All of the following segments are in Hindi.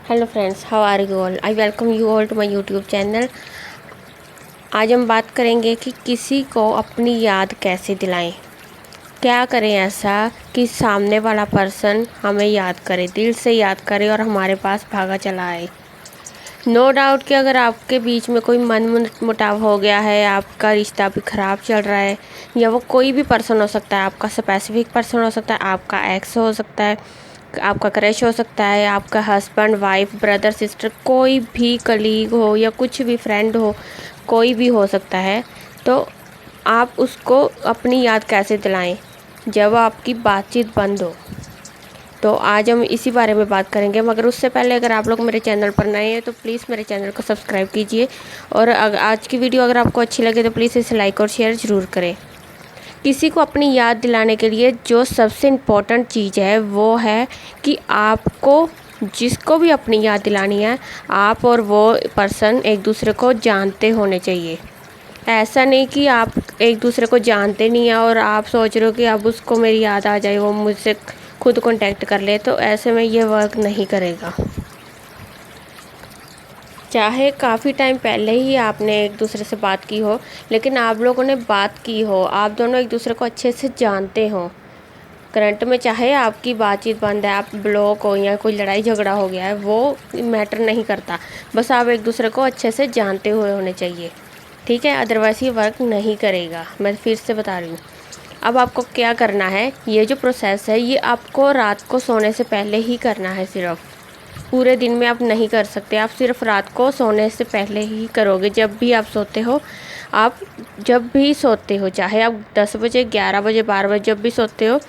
Hello friends, how are you all? I welcome you all to my YouTube channel. आज हम बात करेंगे कि किसी को अपनी याद कैसे दिलाएं। क्या करें ऐसा कि सामने वाला पर्सन हमें याद करे, दिल से याद करे और हमारे पास भागा चला आए। नो डाउट कि अगर आपके बीच में कोई मन मुटाव हो गया है, आपका रिश्ता भी ख़राब चल रहा है, या वो कोई भी पर्सन हो सकता है, आपका स्पेसिफिक पर्सन हो सकता है, आपका एक्स हो सकता है, आपका क्रश हो सकता है, आपका हस्बैंड, वाइफ, ब्रदर, सिस्टर, कोई भी कलीग हो या कुछ भी फ्रेंड हो, कोई भी हो सकता है। तो आप उसको अपनी याद कैसे दिलाएं जब आपकी बातचीत बंद हो। तो आज हम इसी बारे में बात करेंगे, मगर उससे पहले अगर आप लोग मेरे चैनल पर नए हैं तो प्लीज़ मेरे चैनल को सब्सक्राइब कीजिए। और आज की वीडियो अगर आपको अच्छी लगे तो प्लीज़ इसे लाइक और शेयर ज़रूर करें। किसी को अपनी याद दिलाने के लिए जो सबसे इम्पोर्टेंट चीज़ है वो है कि आपको जिसको भी अपनी याद दिलानी है, आप और वो पर्सन एक दूसरे को जानते होने चाहिए। ऐसा नहीं कि आप एक दूसरे को जानते नहीं हैं और आप सोच रहे हो कि अब उसको मेरी याद आ जाए, वो मुझसे खुद कांटेक्ट कर ले, तो ऐसे में ये वर्क नहीं करेगा। चाहे काफ़ी टाइम पहले ही आपने एक दूसरे से बात की हो, लेकिन आप लोगों ने बात की हो, आप दोनों एक दूसरे को अच्छे से जानते हो। करंट में चाहे आपकी बातचीत बंद है, आप ब्लॉक हो या कोई लड़ाई झगड़ा हो गया है, वो मैटर नहीं करता। बस आप एक दूसरे को अच्छे से जानते हुए होने चाहिए, ठीक है? अदरवाइज़ ये वर्क नहीं करेगा। मैं फिर से बता रही हूँ। अब आपको क्या करना है, ये जो प्रोसेस है ये आपको रात को सोने से पहले ही करना है। सिर्फ पूरे दिन में आप नहीं कर सकते, आप सिर्फ रात को सोने से पहले ही करोगे। जब भी आप सोते हो, आप जब भी सोते हो, चाहे आप 10 बजे, 11 बजे, 12 बजे, जब भी सोते हो,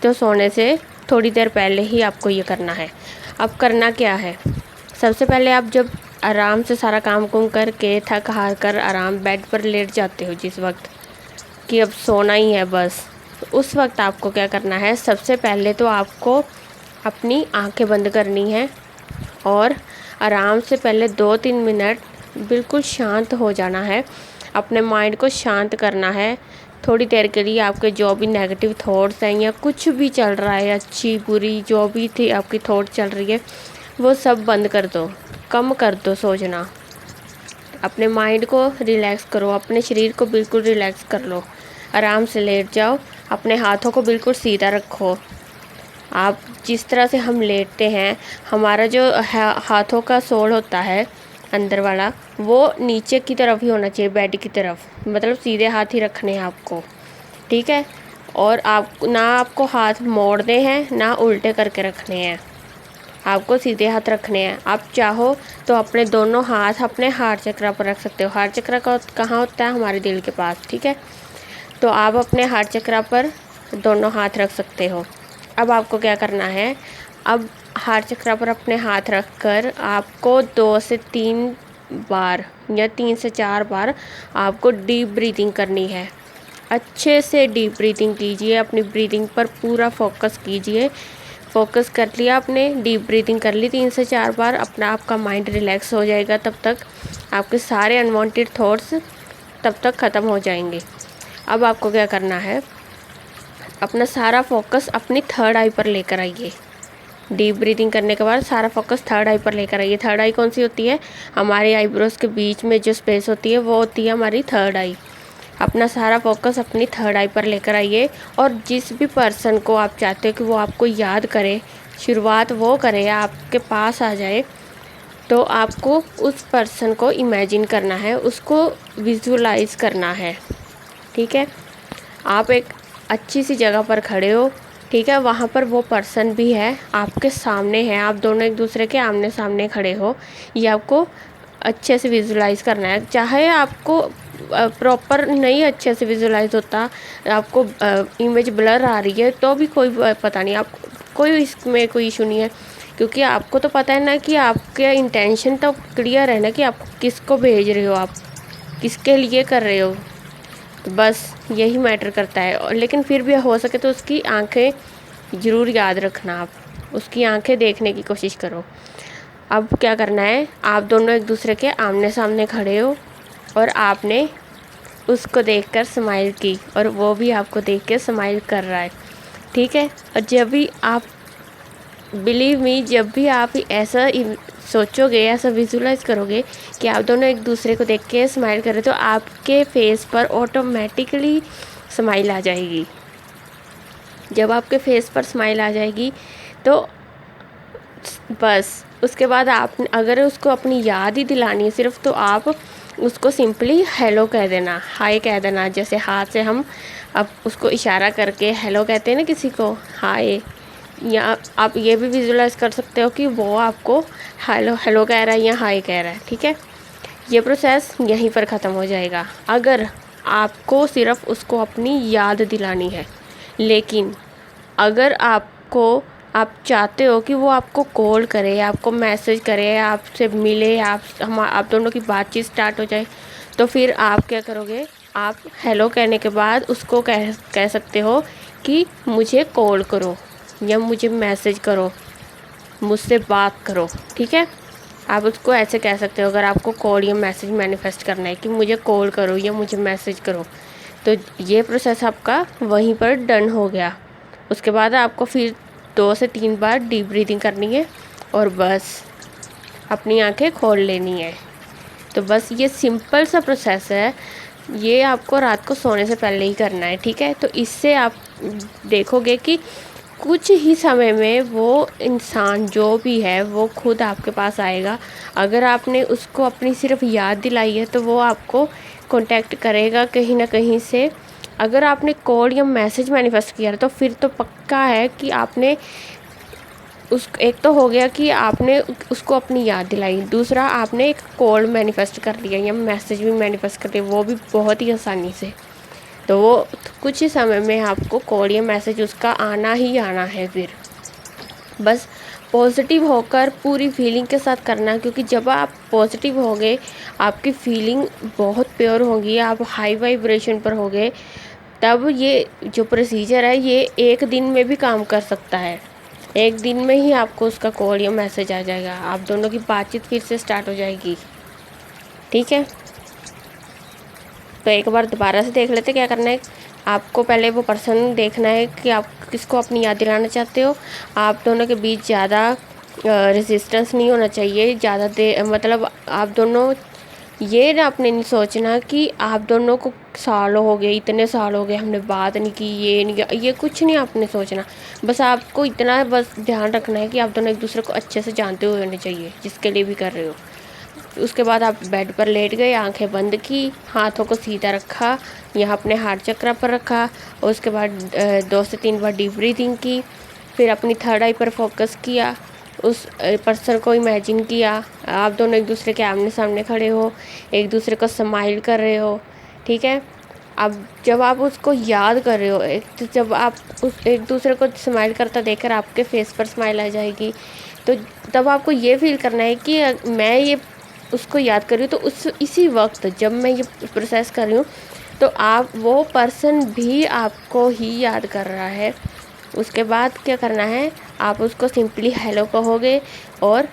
तो सोने से थोड़ी देर पहले ही आपको ये करना है। अब करना क्या है, सबसे पहले आप जब आराम से सारा काम कुम करके थक हार कर आराम बेड पर लेट जाते हो, जिस वक्त कि अब सोना ही है बस, तो उस वक्त आपको क्या करना है, सबसे पहले तो आपको अपनी आंखें बंद करनी है और आराम से पहले 2-3 मिनट बिल्कुल शांत हो जाना है। अपने माइंड को शांत करना है। थोड़ी देर के लिए आपके जो भी नेगेटिव थॉट्स हैं या कुछ भी चल रहा है, अच्छी बुरी जो भी थी आपकी थॉट चल रही है, वो सब बंद कर दो, कम कर दो सोचना। अपने माइंड को रिलैक्स करो, अपने शरीर को बिल्कुल रिलैक्स कर लो। आराम से लेट जाओ, अपने हाथों को बिल्कुल सीधा रखो। आप जिस तरह से हम लेटते हैं, हमारा जो हाथों का सोल होता है अंदर वाला, वो नीचे की तरफ ही होना चाहिए, बेड की तरफ, मतलब सीधे हाथ ही रखने हैं आपको, ठीक है? और आप ना आपको हाथ मोड़ने हैं ना उल्टे करके रखने हैं, आपको सीधे हाथ रखने हैं। आप चाहो तो अपने दोनों हाथ अपने हार्ट चक्र पर रख सकते हो। हार्ट चक्र कहाँ होता है? हमारे दिल के पास, ठीक है? तो आप अपने हार्ट चक्र पर दोनों हाथ रख सकते हो। अब आपको क्या करना है, अब हार्ट चक्र पर अपने हाथ रखकर आपको 2 से 3 बार या 3 से 4 बार आपको डीप ब्रीथिंग करनी है। अच्छे से डीप ब्रीथिंग कीजिए, अपनी ब्रीथिंग पर पूरा फोकस कीजिए। फोकस कर लिया आपने, डीप ब्रीथिंग कर ली 3 से 4 बार, अपना आपका माइंड रिलैक्स हो जाएगा। तब तक आपके सारे अनवांटेड थॉट्स तब तक ख़त्म हो जाएंगे। अब आपको क्या करना है, अपना सारा फोकस अपनी थर्ड आई पर लेकर आइए। डीप ब्रीथिंग करने के बाद सारा फोकस थर्ड आई पर लेकर आइए। थर्ड आई कौन सी होती है? हमारे आईब्रोज के बीच में जो स्पेस होती है वो होती है हमारी थर्ड आई। अपना सारा फोकस अपनी थर्ड आई पर लेकर आइए और जिस भी पर्सन को आप चाहते हो कि वो आपको याद करे, शुरुआत वो करे, आपके पास आ जाए, तो आपको उस पर्सन को इमेजिन करना है, उसको विजुलाइज करना है, ठीक है? आप एक अच्छी सी जगह पर खड़े हो, ठीक है? वहाँ पर वो पर्सन भी है, आपके सामने है, आप दोनों एक दूसरे के आमने सामने खड़े हो। ये आपको अच्छे से विजुलाइज़ करना है। चाहे आपको प्रॉपर नहीं अच्छे से विजुलाइज़ होता, आपको इमेज ब्लर आ रही है, तो भी कोई पता नहीं, आप कोई इसमें कोई इशू नहीं है, क्योंकि आपको तो पता है ना कि आपके इंटेंशन तो क्लियर है ना कि आप किसको भेज रहे हो, आप किसके लिए कर रहे हो। तो बस यही मैटर करता है। और लेकिन फिर भी हो सके तो उसकी आंखें ज़रूर याद रखना, आप उसकी आंखें देखने की कोशिश करो। अब क्या करना है, आप दोनों एक दूसरे के आमने सामने खड़े हो और आपने उसको देखकर स्माइल की और वो भी आपको देख के स्माइल कर रहा है, ठीक है? और जब भी आप, बिलीव मी, जब भी आप ऐसा सोचोगे, ऐसा विजुलाइज करोगे कि आप दोनों एक दूसरे को देख के स्माइल कर रहे, तो आपके फेस पर ऑटोमेटिकली स्माइल आ जाएगी। जब आपके फेस पर स्माइल आ जाएगी तो बस उसके बाद आप अगर उसको अपनी याद ही दिलानी है सिर्फ, तो आप उसको सिंपली हेलो कह देना, हाय कह देना। जैसे हाथ से हम अब उसको इशारा करके हेलो कहते हैं ना किसी को, हाय। या आप ये भी विजुलाइज कर सकते हो कि वो आपको हेलो हेलो कह रहा है या हाय कह रहा है। ठीक है, ये प्रोसेस यहीं पर ख़त्म हो जाएगा अगर आपको सिर्फ उसको अपनी याद दिलानी है। लेकिन अगर आप चाहते हो कि वो आपको कॉल करे, आपको मैसेज करे, आपसे मिले, आप दोनों की बातचीत स्टार्ट हो जाए, तो फिर आप क्या करोगे, आप हेलो कहने के बाद उसको कह सकते हो कि मुझे कॉल करो या मुझे मैसेज करो, मुझसे बात करो। ठीक है, आप उसको ऐसे कह सकते हो अगर आपको कॉल या मैसेज मैनिफेस्ट करना है कि मुझे कॉल करो या मुझे मैसेज करो। तो ये प्रोसेस आपका वहीं पर डन हो गया। उसके बाद आपको फिर 2 से 3 बार डीप ब्रीदिंग करनी है और बस अपनी आंखें खोल लेनी है। तो बस ये सिंपल सा प्रोसेस है, ये आपको रात को सोने से पहले ही करना है। ठीक है, तो इससे आप देखोगे कि कुछ ही समय में वो इंसान जो भी है वो खुद आपके पास आएगा। अगर आपने उसको अपनी सिर्फ याद दिलाई है तो वो आपको कांटेक्ट करेगा कहीं ना कहीं से। अगर आपने कॉल या मैसेज मैनिफेस्ट किया तो फिर तो पक्का है कि आपने एक तो हो गया कि आपने उसको अपनी याद दिलाई, दूसरा आपने एक कॉल मैनिफेस्ट कर लिया या मैसेज भी मैनिफेस्ट कर लिया, वो भी बहुत ही आसानी से। तो वो कुछ ही समय में आपको कॉल या मैसेज उसका आना ही आना है। फिर बस पॉजिटिव होकर पूरी फीलिंग के साथ करना, क्योंकि जब आप पॉजिटिव होगे आपकी फीलिंग बहुत प्योर होगी, आप हाई वाइब्रेशन पर होगे, तब ये जो प्रोसीजर है ये 1 दिन में भी काम कर सकता है। 1 दिन में ही आपको उसका कॉल या मैसेज आ जाएगा, आप दोनों की बातचीत फिर से स्टार्ट हो जाएगी। ठीक है, तो एक बार दोबारा से देख लेते क्या करना है। आपको पहले वो पर्सन देखना है कि आप किसको अपनी याद दिलाना चाहते हो। आप दोनों के बीच ज़्यादा रेजिस्टेंस नहीं होना चाहिए, ज़्यादा मतलब आप दोनों ये ना आपने नहीं सोचना कि आप दोनों को सालों हो गए, इतने साल हो गए हमने बात नहीं की, ये नहीं किया, ये कुछ नहीं आपने सोचना। बस आपको इतना बस ध्यान रखना है कि आप दोनों एक दूसरे को अच्छे से जानते हुए होने चाहिए, जिसके लिए भी कर रहे हो। उसके बाद आप बेड पर लेट गए, आंखें बंद की, हाथों को सीधा रखा, यहाँ अपने हार्ट चक्र पर रखा, और उसके बाद 2 से 3 बार डीप ब्रीथिंग की। फिर अपनी थर्ड आई पर फोकस किया, उस पर्सन को इमेजिन किया, आप दोनों एक दूसरे के आमने सामने खड़े हो, एक दूसरे को स्माइल कर रहे हो। ठीक है, अब जब आप उसको याद कर रहे हो, जब आप उस एक दूसरे को स्माइल करता देखकर आपके फेस पर स्माइल आ जाएगी, तो तब आपको ये फील करना है कि मैं ये उसको याद कर रही हूँ, तो इसी वक्त जब मैं ये प्रोसेस कर रही हूँ तो आप वो पर्सन भी आपको ही याद कर रहा है। उसके बाद क्या करना है, आप उसको सिंपली हेलो कहोगे और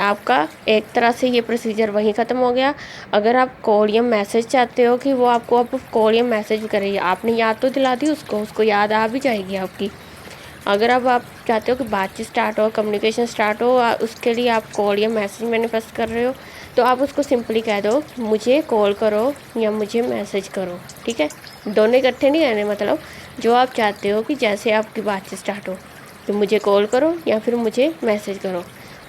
आपका एक तरह से ये प्रोसीजर वहीं ख़त्म हो गया। अगर आप कॉल या मैसेज चाहते हो कि वो आपको अब कॉल या मैसेज करे, आपने याद तो दिला दी उसको याद आ भी जाएगी आपकी। अगर अब आप चाहते हो कि बातचीत स्टार्ट हो, कम्युनिकेशन स्टार्ट हो, उसके लिए आप कॉल या मैसेज मैनिफेस्ट कर रहे हो, तो आप उसको सिंपली कह दो मुझे कॉल करो या मुझे मैसेज करो। ठीक है, दोनों इकट्ठे नहीं रहने, मतलब जो आप चाहते हो कि जैसे आपकी बातचीत स्टार्ट हो तो मुझे कॉल करो या फिर मुझे मैसेज करो।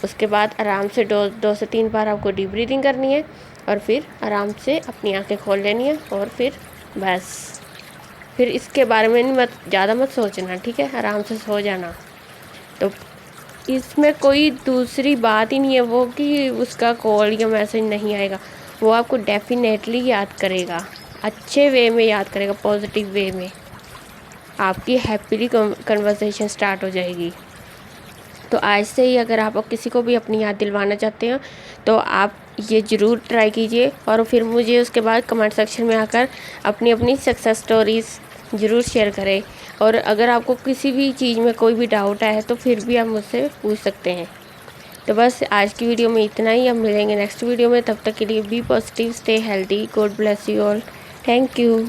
उसके बाद आराम से 2 से 3 बार आपको डीप ब्रीदिंग करनी है और फिर आराम से अपनी आंखें खोल लेनी है और फिर बस फिर इसके बारे में ज़्यादा मत सोचना। ठीक है, आराम से सो जाना। तो इसमें कोई दूसरी बात ही नहीं है वो कि उसका कॉल या मैसेज नहीं आएगा, वो आपको डेफिनेटली याद करेगा, अच्छे वे में याद करेगा, पॉजिटिव वे में। आपकी हैप्पीली कन्वर्सेशन स्टार्ट हो जाएगी। तो आज से ही अगर आप किसी को भी अपनी याद दिलवाना चाहते हो तो आप ये ज़रूर ट्राई कीजिए और फिर मुझे उसके बाद कमेंट सेक्शन में आकर अपनी अपनी सक्सेस स्टोरीज़ ज़रूर शेयर करें। और अगर आपको किसी भी चीज़ में कोई भी डाउट है तो फिर भी आप मुझसे पूछ सकते हैं। तो बस आज की वीडियो में इतना ही, हम मिलेंगे नेक्स्ट वीडियो में। तब तक के लिए be positive, stay healthy, God bless you all, thank you.